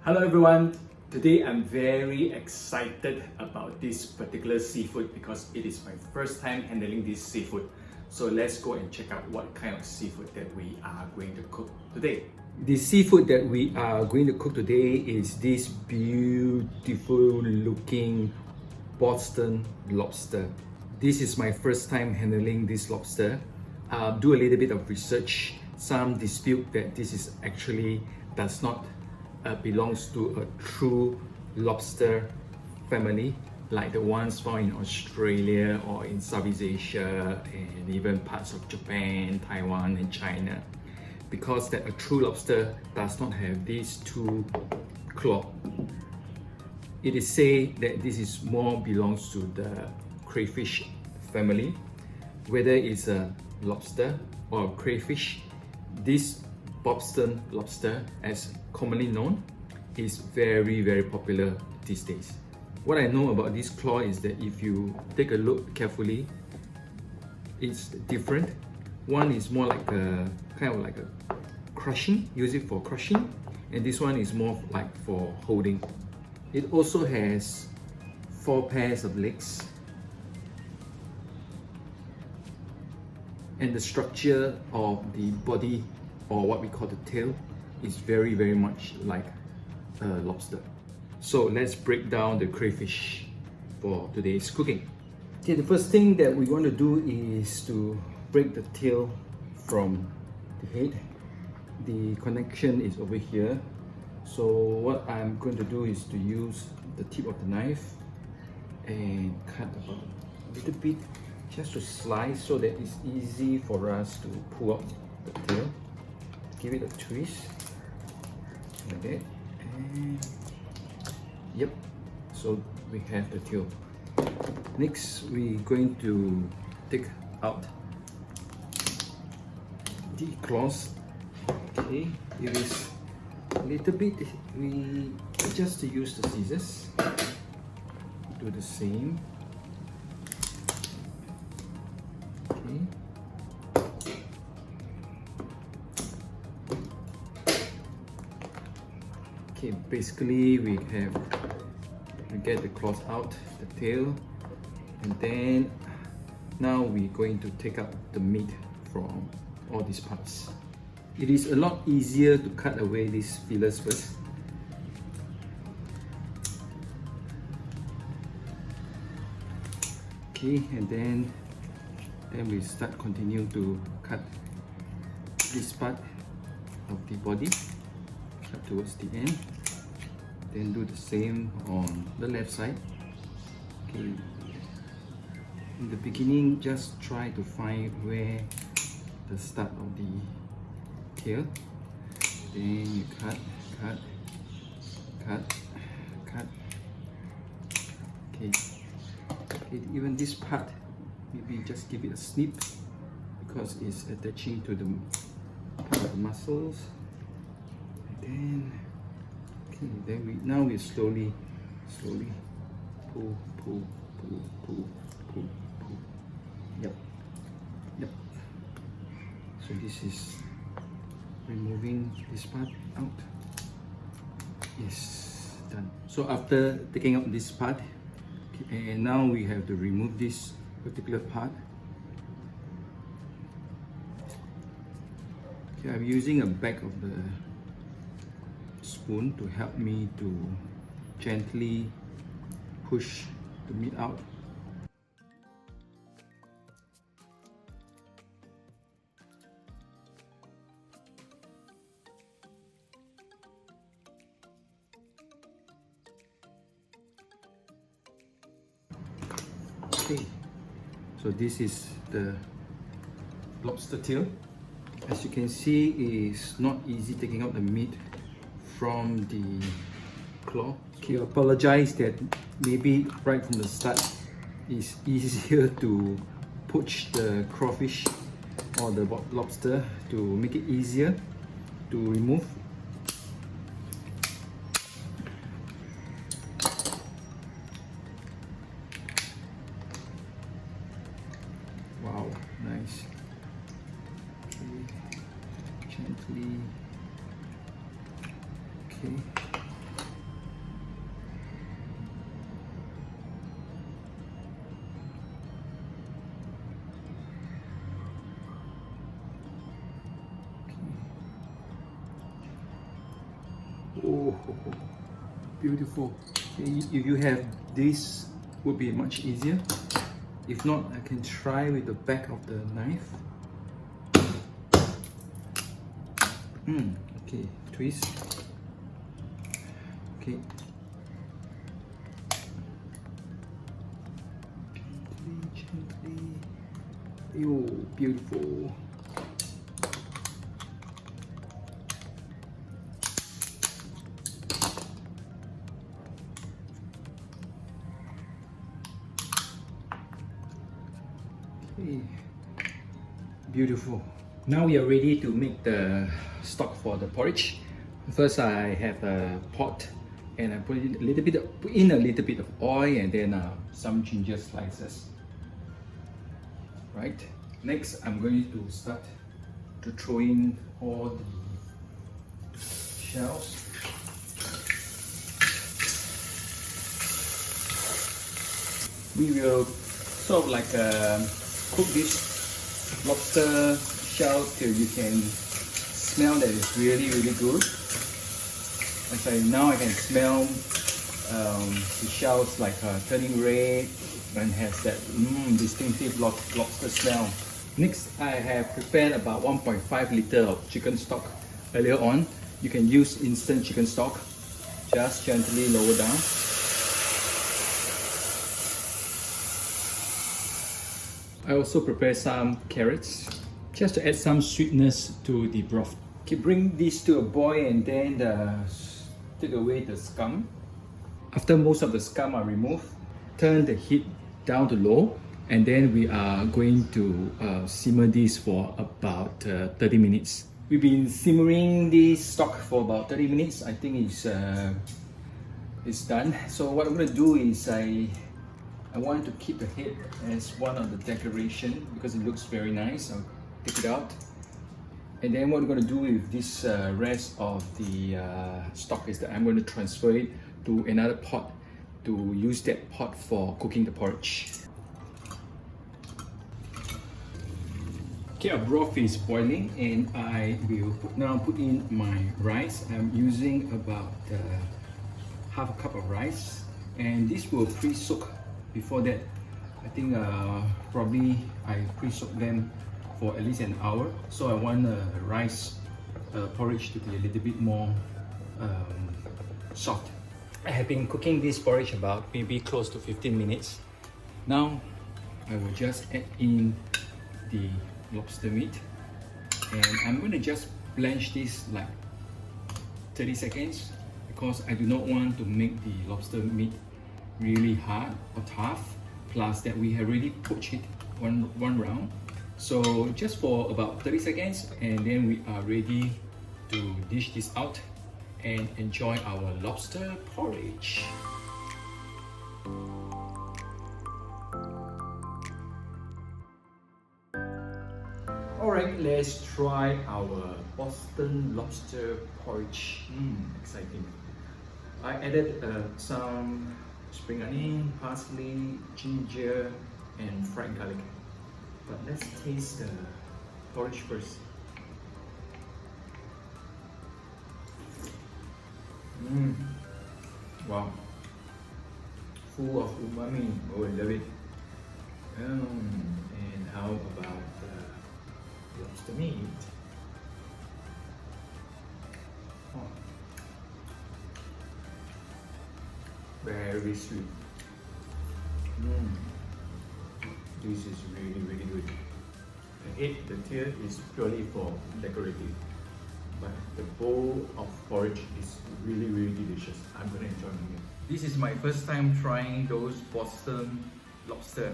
Hello everyone, today I'm very excited about this particular seafood because it is my first time handling this seafood. So let's go and check out what kind of seafood that we are going to cook today. The seafood that we are going to cook today is this beautiful looking Boston lobster. This is my first time handling this lobster. Do a little bit of research. Some dispute that this is actually does not belongs to a true lobster family like the ones found in Australia or in Southeast Asia and even parts of Japan, Taiwan and China, because that a true lobster does not have these two claws. It is said that this is more belongs to the crayfish family. Whether it's a lobster or a crayfish, this Boston lobster, as commonly known, is very popular these days. What I know about this claw is that if you take a look carefully, it's different. One is more like a kind of like a crushing, use it for crushing, and this one is more like for holding. It also has 4 pairs of legs, and the structure of the body, or what we call the tail, is very much like a lobster. So let's break down the crayfish for today's cooking. Okay, the first thing that we want to do is to break the tail from the head. The connection is over here. So what I'm going to do is to use the tip of the knife and cut about a little bit just to slice so that it's easy for us to pull out the tail. Give it a twist like that, and yep, so we have the tail. Next, we're going to take out the claws. Okay, it is a little bit, we just use the scissors, do the same. Okay. Okay, basically we get the claws out, the tail, and then now we're going to take out the meat from all these parts. It is a lot easier to cut away these fillers first. Okay, and then we continue to cut this part of the body, cut towards the end. Then do the same on the left side. Okay. In the beginning, just try to find where the start of the tail. Then you cut. Okay. Okay. Even this part, maybe just give it a snip because it's attaching to the part of the muscles. And then now we slowly pull. Yep. So this is removing this part out. Yes, done. So after taking out this part, okay, and now we have to remove this particular part. Okay, I'm using a back of the spoon to help me to gently push the meat out. Okay, so this is the lobster tail. As you can see, it's not easy taking out the meat from the claw. Okay, I apologize that maybe right from the start it's easier to poach the crawfish or the lobster to make it easier to remove. Wow, nice. Okay, gently. Okay. Oh, beautiful. If you have this, would be much easier. If not, I can try with the back of the knife. Okay, twist. Okay. Gently. Oh, beautiful. Okay. Beautiful. Now we are ready to make the stock for the porridge. First, I have a pot and I put in a little bit of oil and then some ginger slices. Right. Next, I'm going to start to throw in all the shells. We will sort of like cook this lobster shell till you can smell that it's really good. Now I can smell the shells like turning red and has that distinctive lobster smell. Next, I have prepared about 1.5 liter of chicken stock earlier on. You can use instant chicken stock. Just gently lower down. I also prepared some carrots just to add some sweetness to the broth. Okay, bring this to a boil and then take away the scum. After most of the scum are removed, turn the heat down to low, and then we are going to simmer this for about 30 minutes. We've been simmering this stock for about 30 minutes. I think it's done. So what I'm going to do is I want to keep the head as one of the decoration because it looks very nice. I'll take it out. And then what I'm going to do with this rest of the stock is that I'm going to transfer it to another pot to use that pot for cooking the porridge. Okay, our broth is boiling and I will now put in my rice. I'm using about half a cup of rice, and this will pre-soak before that. I think probably I pre-soak them for at least an hour. So I want the rice porridge to be a little bit more soft. I have been cooking this porridge about maybe close to 15 minutes. Now I will just add in the lobster meat and I'm going to just blanch this like 30 seconds because I do not want to make the lobster meat really hard or tough, plus that we have already poached it one round. So just for about 30 seconds and then we are ready to dish this out and enjoy our lobster porridge. Alright, let's try our Boston lobster porridge. Exciting. I added some spring onion, parsley, ginger and fried garlic. But let's taste the porridge first. Wow, full of umami. Oh, I love it. And how about the lobster meat? Oh, very sweet. This is really good. The tail is purely for decorative, but the bowl of porridge is really delicious. I'm gonna enjoy it. This is my first time trying those Boston lobster.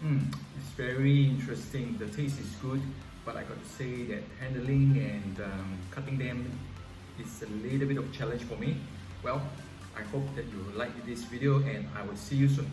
It's very interesting. The taste is good, but I got to say that handling and cutting them is a little bit of a challenge for me. Well, I hope that you like this video and I will see you soon.